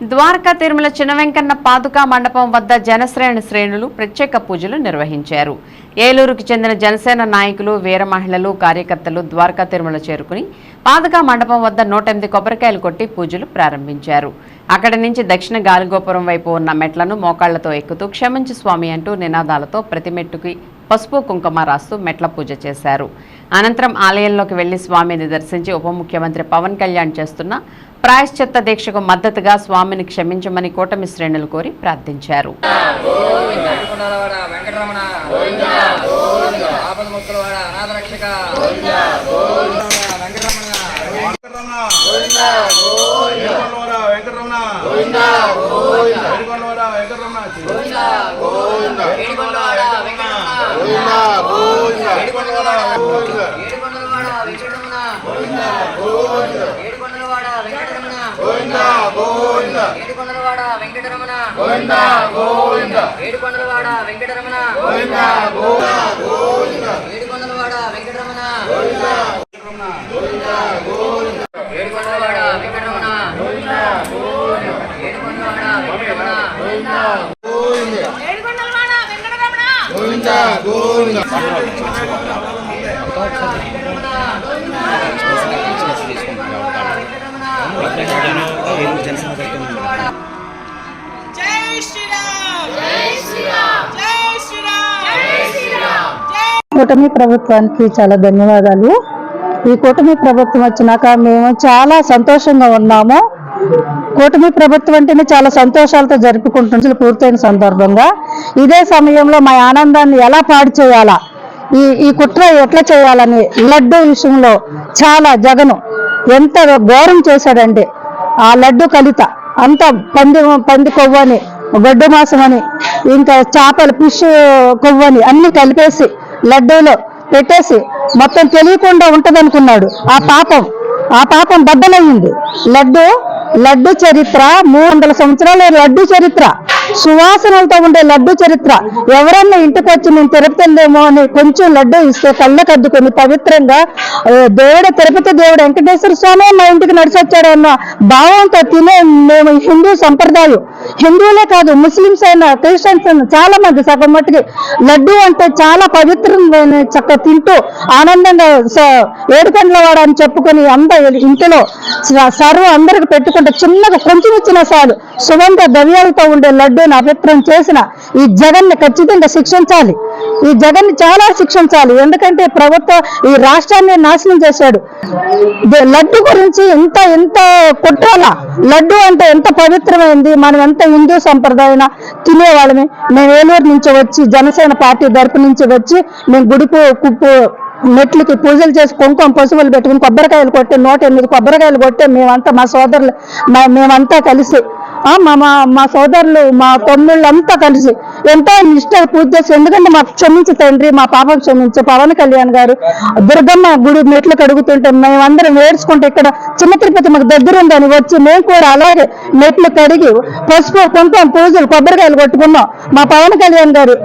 ద్వారకా తిరుమల చిన్న వెంకన్న పాదుకా మండపం వద్ద జనశ్రేణి శ్రేణులు ప్రత్యేక పూజలు నిర్వహించారు. ఏలూరుకు చెందిన జనసేన నాయకులు, వీర మహిళలు, కార్యకర్తలు ద్వారకా తిరుమల చేరుకుని పాదుకా మండపం వద్ద 108 కొబ్బరికాయలు కొట్టి పూజలు ప్రారంభించారు. అక్కడి నుంచి దక్షిణ గాలిగోపురం వైపు ఉన్న మెట్లను మోకాళ్లతో ఎక్కుతూ క్షమించు స్వామి అంటూ నినాదాలతో ప్రతి మెట్టుకి పసుపు కుంకుమ రాస్తూ మెట్ల పూజ చేశారు. అనంతరం ఆలయంలోకి వెళ్లి స్వామిని దర్శించి ఉప ముఖ్యమంత్రి పవన్ కళ్యాణ్ చేస్తున్న ప్రాయశ్చిత్త దీక్షకు మద్దతుగా స్వామిని క్షమించమని కూటమి శ్రేణులు కోరి ప్రార్థించారు. కూటమి ప్రభుత్వానికి చాలా ధన్యవాదాలు. ఈ కూటమి ప్రభుత్వం వచ్చినాక మేము చాలా సంతోషంగా ఉన్నాము. కూటమి ప్రభుత్వం అంటేనే చాలా సంతోషాలతో జరుపుకుంటున్న పూర్తయిన సందర్భంగా ఇదే సమయంలో మా ఆనందాన్ని ఎలా పాడు చేయాలా, ఈ కుట్ర ఎట్లా చేయాలని లడ్డు విషయంలో చాలా జగను ఎంత ఘోరం చేశాడండి. ఆ లడ్డు కలిత అంత పంది కొవ్వని, గొడ్డు మాసం అని, ఇంకా చేపలు ఫిష్ కొవ్వని అన్ని కలిపేసి లడ్డూలో పెట్టేసి మొత్తం తెలియకుండా ఉంటదనుకున్నాడు. ఆ పాపం బద్దలయ్యింది. లడ్డు చరిత్ర 300 సంవత్సరాల లడ్డు చరిత్ర, సువాసనలతో ఉండే లడ్డు చరిత్ర. ఎవరన్నా ఇంటికి వచ్చి నేను తిరుపతిలేమో అని కొంచెం లడ్డు ఇస్తే కళ్ళకద్దుకొని పవిత్రంగా దేవుడు తిరుపతి దేవుడు వెంకటేశ్వర స్వామి మా ఇంటికి నడిచొచ్చాడు అన్న భావంతో తినే మేము హిందూ సంప్రదాయం, హిందువులే కాదు ముస్లింస్ అయినా క్రిస్టియన్స్ అయినా చాలా మంది సగం మట్టుకి లడ్డు అంటే చాలా పవిత్రమైన చక్క తింటూ ఆనందంగా ఏడుకండ్ల వాడ అని చెప్పుకొని అందరూ ఇంటిలో సర్వం అందరికి పెట్టుకుంటే చిన్నగా కొంచెం ఇచ్చిన చాలు సుగంధ ద్రవ్యాలతో ఉండే లడ్డూని అపవిత్రం చేసిన ఈ జగన్ని ఖచ్చితంగా శిక్షించాలి. ఈ జగన్ని చాలా శిక్షించాలి. ఎందుకంటే ప్రభుత్వం ఈ రాష్ట్రాన్ని నాశనం చేశాడు. లడ్డు గురించి ఎంత కుట్రాలా, లడ్డు అంటే ఎంత పవిత్రమైంది, మనం ఎంత హిందూ సంప్రదాయం తినేవాళ్ళమే. మేము ఏలూరు నుంచి వచ్చి జనసేన పార్టీ తరపు నుంచి వచ్చి మేము గుడిపు మెట్లకి పూజలు చేసి కుంకుమ పసుపులు పెట్టుకుని కొబ్బరికాయలు కొట్టి 108 కొబ్బరికాయలు కొట్టే మేమంతా మా సోదరులు మేమంతా కలిసి మా సోదరులు మా తమ్ముళ్ళంతా కలిసి ఎంతో నిష్ఠగా పూజ చేసి, ఎందుకంటే మాకు క్షమించు తండ్రి, మా పాపం క్షమించు పవన్ కళ్యాణ్ గారు దుర్గమ్మ గుడి మెట్లు కడుగుతుంటే మేమందరం ఏడ్చుకుంటే ఇక్కడ చిన్న తిరుపతి మాకు దగ్గర ఉందని వచ్చి మేము కూడా అలాగే మెట్లు కడిగి పసుపు కుంకుమ పూజలు కొబ్బరికాయలు కొట్టుకున్నాం. మా పవన్ కళ్యాణ్ గారు